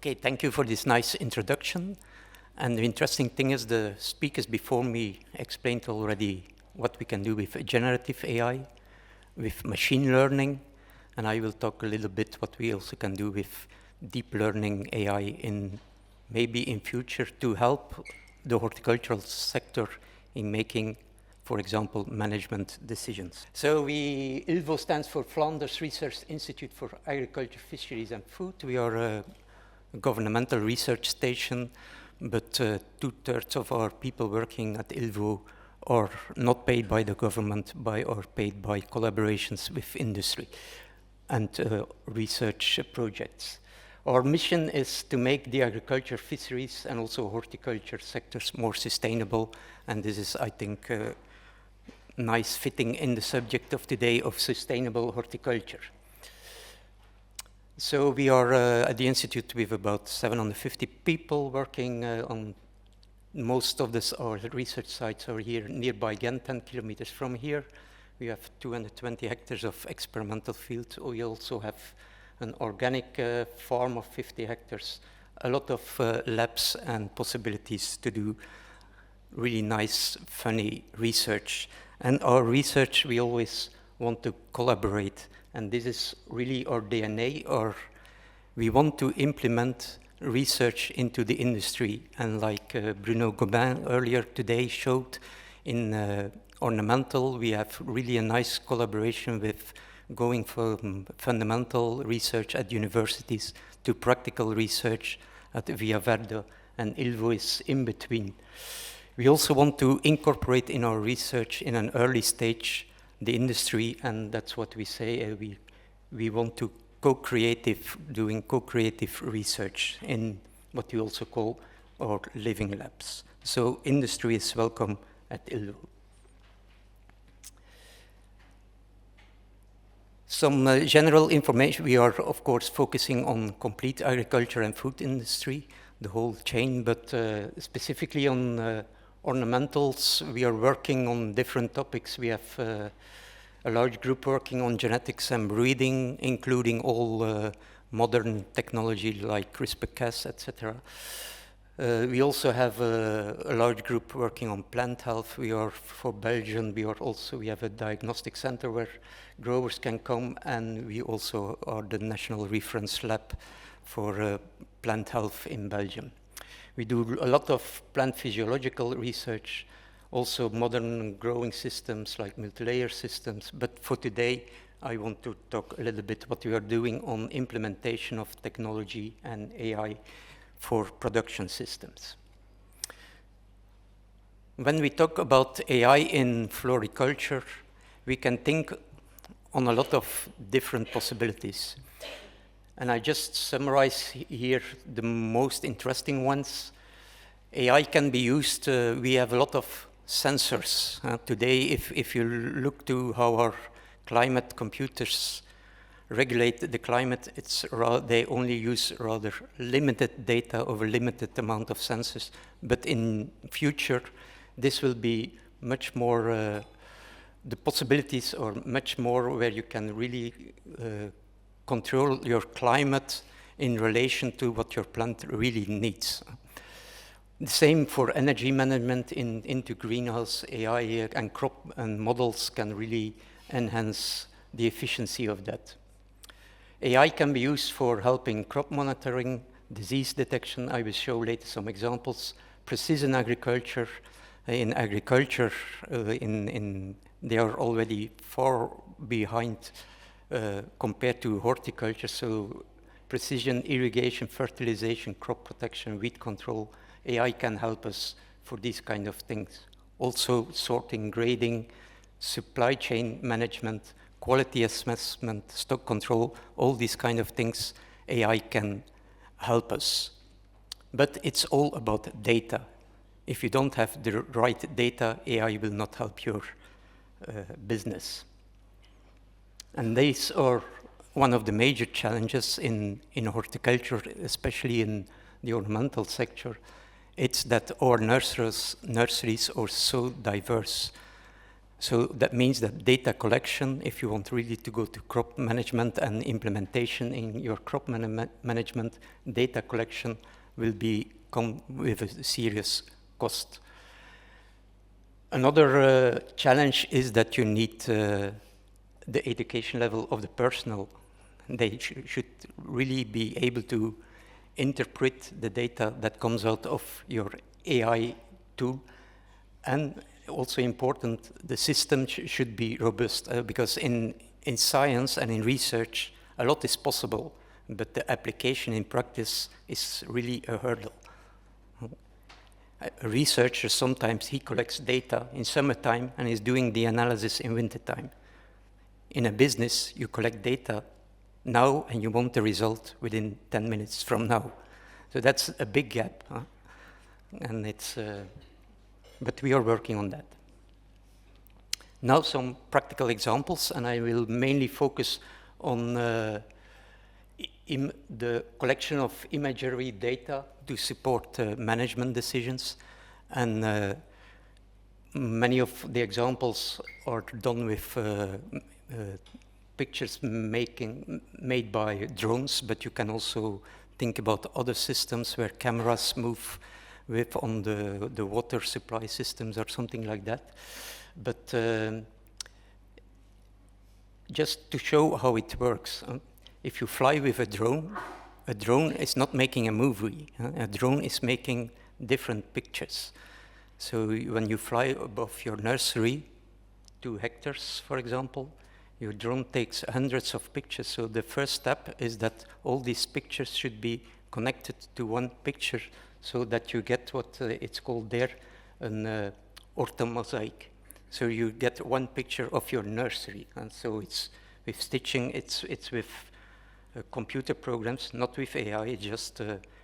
Okay, thank you for this nice introduction. And the interesting thing is the speakers before me explained already what we can do with generative AI, with machine learning, and I will talk a little bit what we also can do with deep learning AI in maybe in future to help the horticultural sector in making, for example, management decisions. So ILVO stands for Flanders Research Institute for Agriculture, Fisheries and Food. We are a governmental research station, but 2/3 of our people working at ILVO are not paid by the government, or paid by collaborations with industry and research projects. Our mission is to make the agriculture, fisheries, and also horticulture sectors more sustainable, and this is, I think, nice fitting in the subject of today of sustainable horticulture. So we are at the Institute with about 750 people working on most of our research sites are here nearby Ghent, 10 kilometers from here. We have 220 hectares of experimental field. We also have an organic farm of 50 hectares, a lot of labs and possibilities to do really nice, funny research. And our research, we always want to collaborate. And this is really our DNA, or we want to implement research into the industry. And like Bruno Gobin earlier today showed, in ornamental, we have really a nice collaboration with going from fundamental research at universities to practical research at Via Verde, and ILVO is in between. We also want to incorporate in our research in an early stage the industry, and that's what we say, we want to doing co-creative research in what we also call our living labs. So industry is welcome at ILVO. Some general information. We are, of course, focusing on complete agriculture and food industry, the whole chain, but specifically on ornamentals, we are working on different topics. We have a large group working on genetics and breeding, including all modern technology like CRISPR-Cas, etc. We also have a large group working on plant health. We are, for Belgium, we have a diagnostic center where growers can come, and we also are the national reference lab for plant health in Belgium. We do a lot of plant physiological research, also modern growing systems like multi-layer systems. But for today, I want to talk a little bit what we are doing on implementation of technology and AI for production systems. When we talk about AI in floriculture, we can think on a lot of different possibilities. And I just summarize here the most interesting ones. AI can be used, we have a lot of sensors. Today, if you look to how our climate computers regulate the climate, they only use rather limited data over limited amount of sensors. But in future, this will be much more, the possibilities are much more where you can really control your climate in relation to what your plant really needs. The same for energy management into greenhouse. AI and crop and models can really enhance the efficiency of that. AI can be used for helping crop monitoring, disease detection. I will show later some examples. Precision agriculture. In agriculture, they are already far behind compared to horticulture. So precision irrigation, fertilization, crop protection, weed control. AI can help us for these kind of things. Also sorting, grading, supply chain management, quality assessment, stock control, all these kind of things, AI can help us. But it's all about data. If you don't have the right data, AI will not help your business. And these are one of the major challenges in horticulture, especially in the ornamental sector. It's that our nurseries are so diverse. So that means that data collection, if you want really to go to crop management and implementation in your crop management, data collection will come with a serious cost. Another challenge is that you need the education level of the personnel. They should really be able to interpret the data that comes out of your AI tool. And also important, the system should be robust, because in science and in research, a lot is possible, but the application in practice is really a hurdle. A researcher, sometimes he collects data in summertime and is doing the analysis in wintertime. In a business, you collect data now and you want the result within 10 minutes from now. So that's a big gap. And it's, but we are working on that. Now some practical examples, and I will mainly focus on the collection of imagery data to support management decisions. And many of the examples are done with pictures made by drones, but you can also think about other systems where cameras move with on the water supply systems or something like that. But just to show how it works, if you fly with a drone is not making a movie. A drone is making different pictures. So when you fly above your nursery, 2 hectares, for example, your drone takes hundreds of pictures. So the first step is that all these pictures should be connected to one picture so that you get what it's called there an orthomosaic. So you get one picture of your nursery. And so it's with stitching, it's with computer programs, not with AI, it's just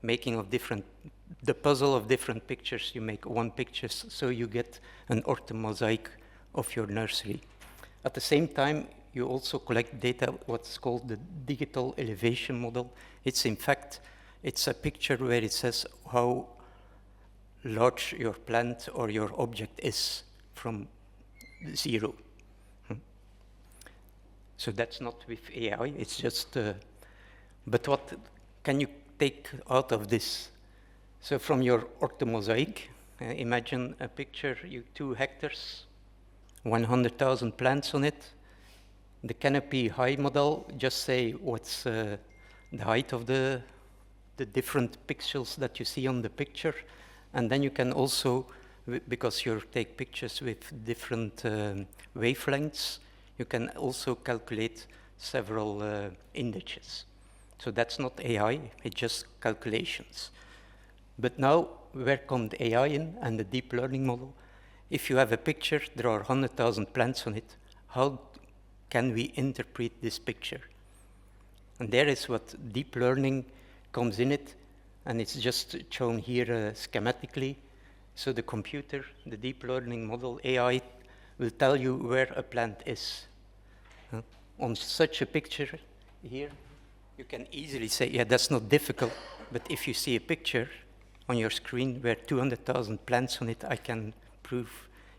making of the puzzle of different pictures. You make one picture, so you get an orthomosaic of your nursery. At the same time, you also collect data, what's called the digital elevation model. It's in fact, it's a picture where it says how large your plant or your object is from 0. So that's not with AI, it's just, but what can you take out of this? So from your orthomosaic, imagine a picture, 2 hectares, 100,000 plants on it. The canopy high model, just say what's the height of the different pixels that you see on the picture. And then you can also, because you take pictures with different wavelengths, you can also calculate several indices. So that's not AI, it's just calculations. But now, where comes AI in and the deep learning model? If you have a picture, there are 100,000 plants on it. How can we interpret this picture? And there is what deep learning comes in it, and it's just shown here schematically. So the computer, the deep learning model, AI, will tell you where a plant is. On such a picture here, you can easily say, yeah, that's not difficult, but if you see a picture on your screen where 200,000 plants on it, I can prove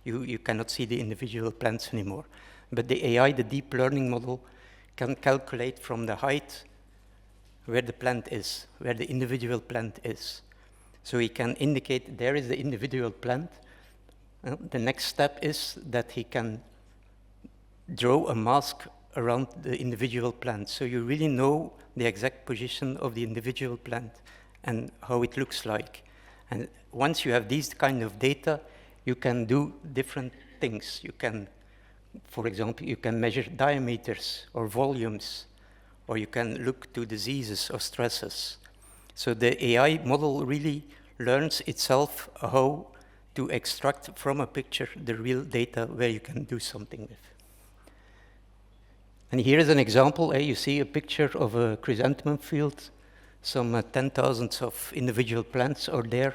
you cannot see the individual plants anymore. But the AI, the deep learning model, can calculate from the height where the plant is, where the individual plant is. So he can indicate there is the individual plant. The next step is that he can draw a mask around the individual plant. So you really know the exact position of the individual plant and how it looks like. And once you have these kind of data, you can do different things. You can, for example, you can measure diameters or volumes, or you can look to diseases or stresses. So the AI model really learns itself how to extract from a picture the real data where you can do something with. And here is an example. You see a picture of a chrysanthemum field. Some 10,000 of individual plants are there.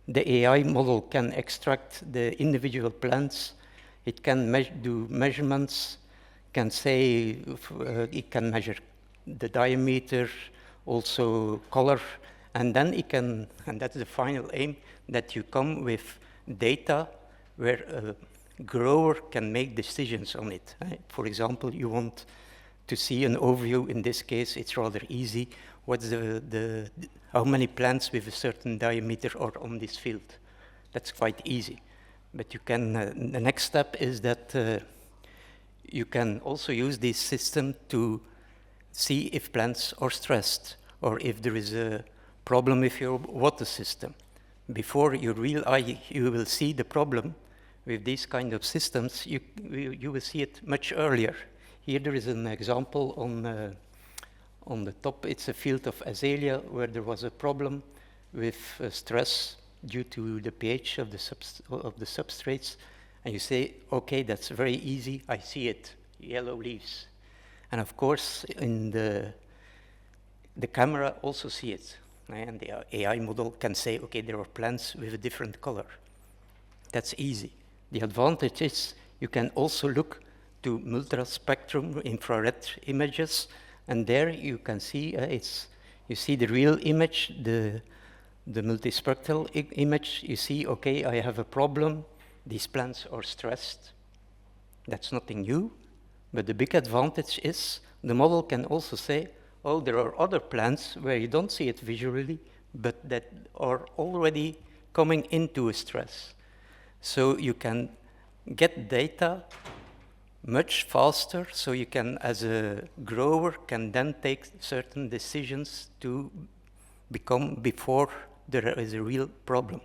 The AI model can extract the individual plants. It can do measurements, can say, it can measure the diameter, also color, and then it can, and that's the final aim, that you come with data where grower can make decisions on it. For example, you want to see an overview. In this case, it's rather easy. What's how many plants with a certain diameter are on this field? That's quite easy. But you can, the next step is that you can also use this system to see if plants are stressed or if there is a problem with your water system. Before your real eye, you will see the problem. With these kind of systems, you will see it much earlier. Here there is an example on the top. It's a field of azalea where there was a problem with stress due to the pH of the substrates. And you say, okay, that's very easy. I see it, yellow leaves. And of course, in the camera also see it. And the AI model can say, okay, there are plants with a different color. That's easy. The advantage is you can also look to multispectrum infrared images, and there you can see you see the real image, the multispectral image. You see, okay, I have a problem. These plants are stressed. That's nothing new, but the big advantage is the model can also say, oh, there are other plants where you don't see it visually, but that are already coming into a stress. So you can get data much faster, so you can, as a grower, can then take certain decisions to become before there is a real problem.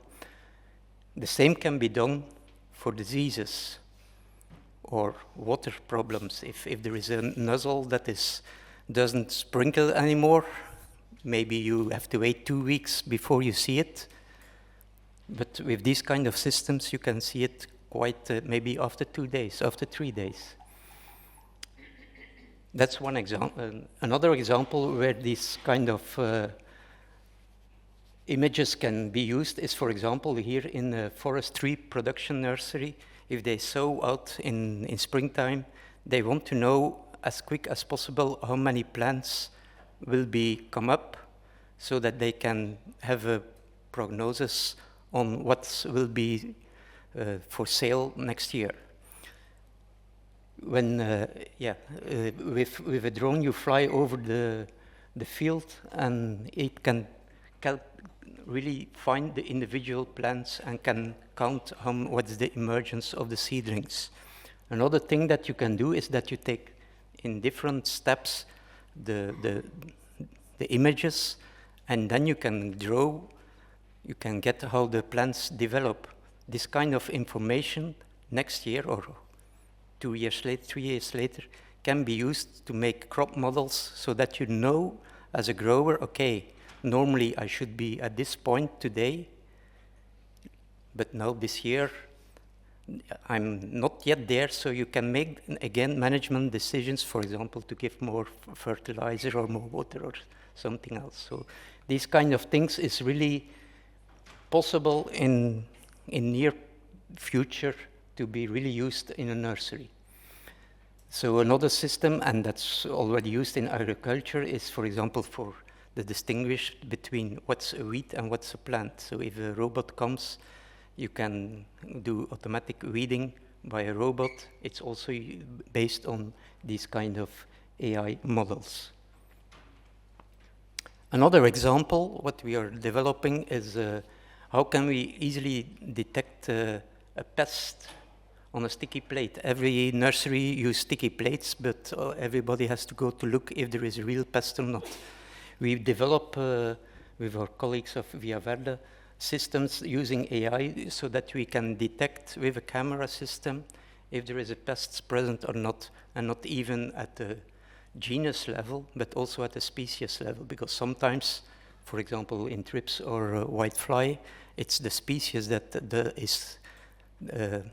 The same can be done for diseases or water problems. If there is a nozzle that doesn't sprinkle anymore, maybe you have to wait 2 weeks before you see it. But with these kind of systems, you can see it quite maybe after 2 days, after 3 days. That's one example. Another example where these kind of images can be used is, for example, here in a forest tree production nursery. If they sow out in springtime, they want to know as quick as possible how many plants will come up so that they can have a prognosis on what will be for sale next year. When, with a drone, you fly over the field, and it can really find the individual plants and can count what's the emergence of the seedlings. Another thing that you can do is that you take in different steps the images, and then you can draw. You can get how the plants develop. This kind of information next year or 2 years later, 3 years later, can be used to make crop models so that you know as a grower, okay, normally I should be at this point today, but now this year I'm not yet there, so you can make, again, management decisions, for example, to give more fertilizer or more water or something else. So these kind of things is really possible in near future to be really used in a nursery. So another system, and that's already used in agriculture, is, for example, for the distinguish between what's a weed and what's a plant. So if a robot comes, you can do automatic weeding by a robot. It's also based on these kind of AI models. Another example, what we are developing is how can we easily detect a pest on a sticky plate? Every nursery uses sticky plates, but everybody has to go to look if there is a real pest or not. We develop with our colleagues of Via Verde systems using AI so that we can detect with a camera system if there is a pest present or not, and not even at the genus level, but also at the species level, because sometimes, for example, in thrips or whitefly, it's the species that is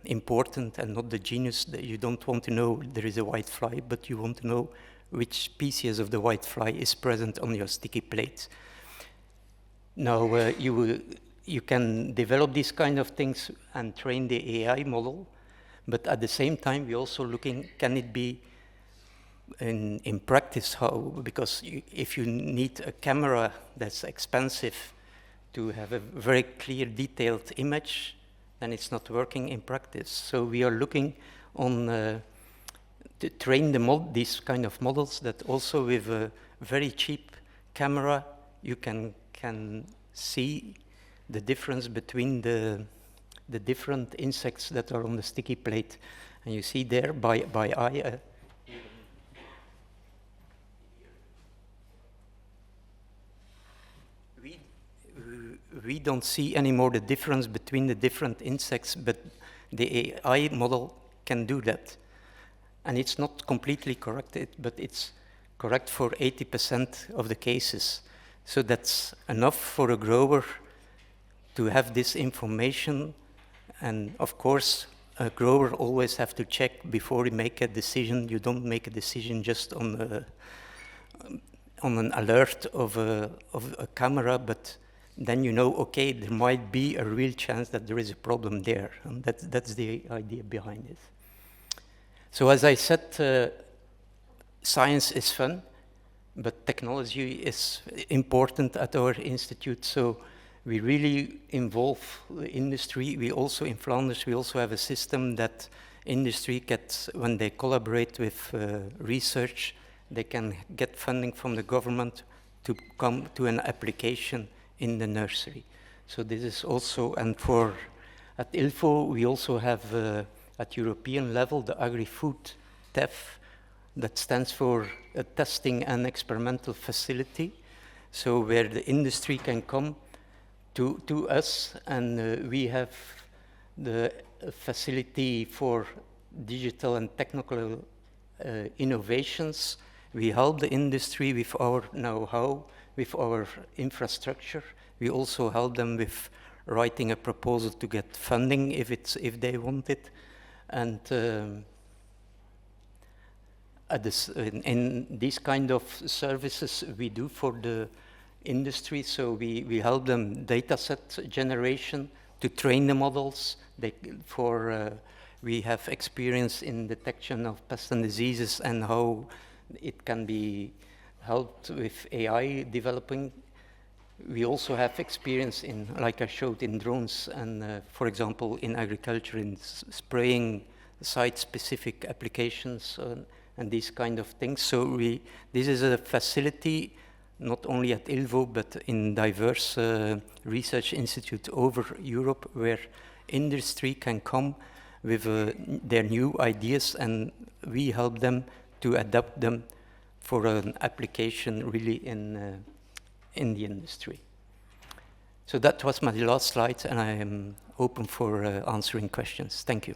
important and not the genus. That you don't want to know there is a whitefly, but you want to know which species of the whitefly is present on your sticky plate. Now, you can develop these kind of things and train the AI model, but at the same time, we're also looking, can it be in practice, how? Because if you need a camera that's expensive to have a very clear, detailed image, then it's not working in practice. So we are looking on to train these kind of models that also with a very cheap camera you can see the difference between the different insects that are on the sticky plate. And you see there by eye. We don't see anymore the difference between the different insects, but the AI model can do that. And it's not completely correct, but it's correct for 80% of the cases. So that's enough for a grower to have this information. And of course, a grower always have to check before you make a decision. You don't make a decision just on an alert of a camera, but then you know, okay, there might be a real chance that there is a problem there. And that's the idea behind it. So as I said, science is fun, but technology is important at our institute. So we really involve the industry. We also, in Flanders, we also have a system that industry gets, when they collaborate with research, they can get funding from the government to come to an application in the nursery. So this is also, and at ILVO, we also have at European level the agri-food TEF, that stands for a testing and experimental facility. So where the industry can come to us, and we have the facility for digital and technical innovations. We help the industry with our know-how, with our infrastructure. We also help them with writing a proposal to get funding if they want it. And in these kind of services we do for the industry, so we help them data set generation to train the models. We have experience in detection of pests and diseases and how it can be helped with AI developing. We also have experience in, like I showed, in drones and, for example, in agriculture, in spraying site-specific applications and these kind of things. So this is a facility not only at ILVO, but in diverse research institutes over Europe, where industry can come with their new ideas, and we help them to adapt them for an application really in the industry. So that was my last slide, and I am open for answering questions. Thank you.